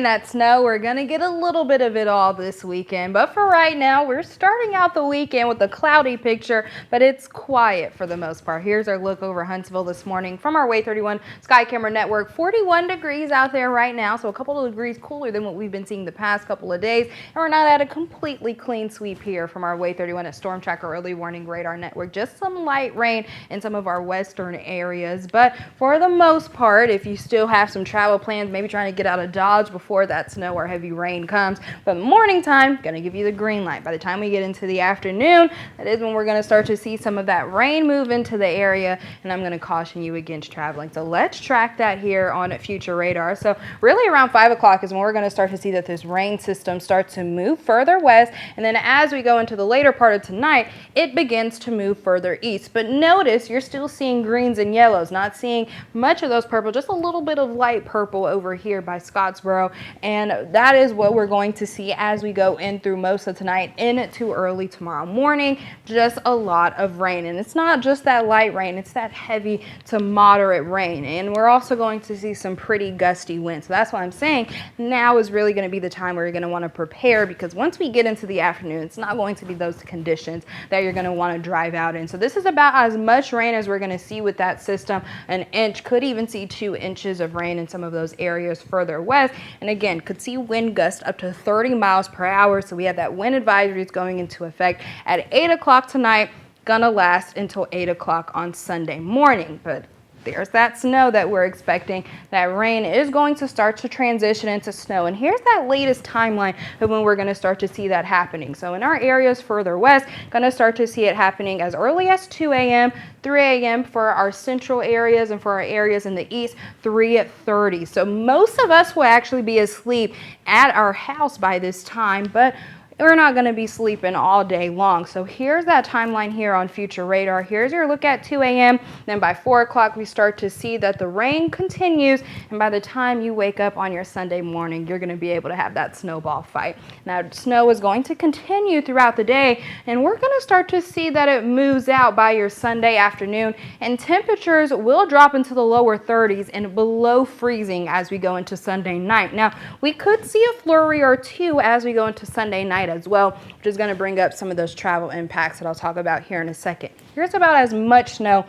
That snow, we're gonna get a little bit of it all this weekend, but for right now we're starting out the weekend with a cloudy picture, but it's quiet for the most part. Here's our look over Huntsville this morning from our WAAY 31 Sky Camera Network. 41 degrees out there right now, so a couple of degrees cooler than what we've been seeing the past couple of days, and we're not at a completely clean sweep here from our WAAY 31 at Storm Tracker Early Warning Radar Network. Just some light rain in some of our western areas, but for the most part, if you still have some travel plans, maybe trying to get out of Dodge before that snow or heavy rain comes, but morning time gonna give you the green light. By the time we get into the afternoon, that is when we're gonna start to see some of that rain move into the area, and I'm gonna caution you against traveling. So let's track that here on future radar. So really around 5 o'clock is when we're gonna start to see that this rain system starts to move further west, and then as we go into the later part of tonight, it begins to move further east. But notice you're still seeing greens and yellows, not seeing much of those purple, just a little bit of light purple over here by Scottsboro. And that is what we're going to see as we go in through most of tonight into early tomorrow morning. Just a lot of rain, and it's not just that light rain, it's that heavy to moderate rain, and we're also going to see some pretty gusty winds. So that's why I'm saying now is really going to be the time where you're going to want to prepare, because once we get into the afternoon, it's not going to be those conditions that you're going to want to drive out in. So this is about as much rain as we're going to see with that system. An inch, could even see 2 inches of rain in some of those areas further west. And again, could see wind gusts up to 30 miles per hour. So we have that wind advisories going into effect at 8 o'clock tonight, gonna last until 8 o'clock on Sunday morning. But there's that snow that we're expecting. That rain is going to start to transition into snow. And here's that latest timeline of when we're going to start to see that happening. So in our areas further west, going to start to see it happening as early as 2 a.m., 3 a.m. for our central areas, and for our areas in the east, 3:30. So most of us will actually be asleep at our house by this time, but we're not going to be sleeping all day long. So here's that timeline here on future radar. Here's your look at 2 a.m. Then by 4 o'clock, we start to see that the rain continues. And by the time you wake up on your Sunday morning, you're going to be able to have that snowball fight. Now, snow is going to continue throughout the day, and we're going to start to see that it moves out by your Sunday afternoon, and temperatures will drop into the lower 30s and below freezing as we go into Sunday night. Now, we could see a flurry or two as we go into Sunday night as well, which is going to bring up some of those travel impacts that I'll talk about here in a second. Here's about as much snow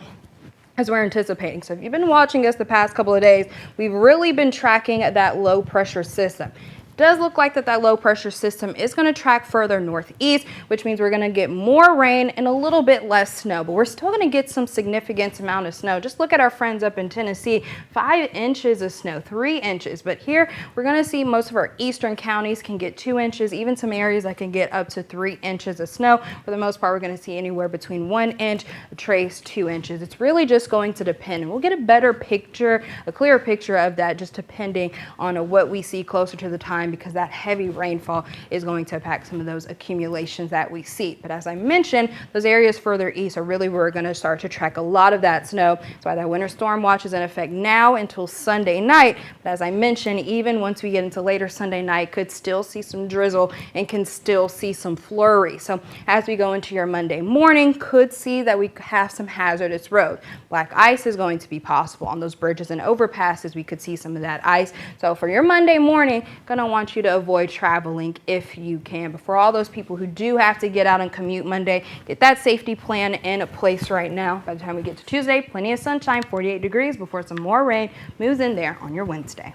as we're anticipating. So if you've been watching us the past couple of days, we've really been tracking that low pressure system. Does look like that low pressure system is going to track further northeast, which means we're going to get more rain and a little bit less snow, but we're still going to get some significant amount of snow. Just look at our friends up in Tennessee, 5 inches of snow, 3 inches. But here we're going to see most of our eastern counties can get 2 inches, even some areas that can get up to 3 inches of snow. For the most part, we're going to see anywhere between 1 inch, a trace 2 inches. It's really just going to depend, and we'll get a better picture, a clearer picture of that, just depending on what we see closer to the time, because that heavy rainfall is going to impact some of those accumulations that we see. But as I mentioned, those areas further east are really where we're going to start to track a lot of that snow. That's why that winter storm watch is in effect now until Sunday night. But as I mentioned, even once we get into later Sunday night, could still see some drizzle and can still see some flurry. So as we go into your Monday morning, could see that we have some hazardous roads. Black ice is going to be possible on those bridges and overpasses. We could see some of that ice. So for your Monday morning, gonna want you to avoid traveling if you can. But for all those people who do have to get out and commute Monday, get that safety plan in place right now. By the time we get to Tuesday, plenty of sunshine, 48 degrees before some more rain moves in there on your Wednesday.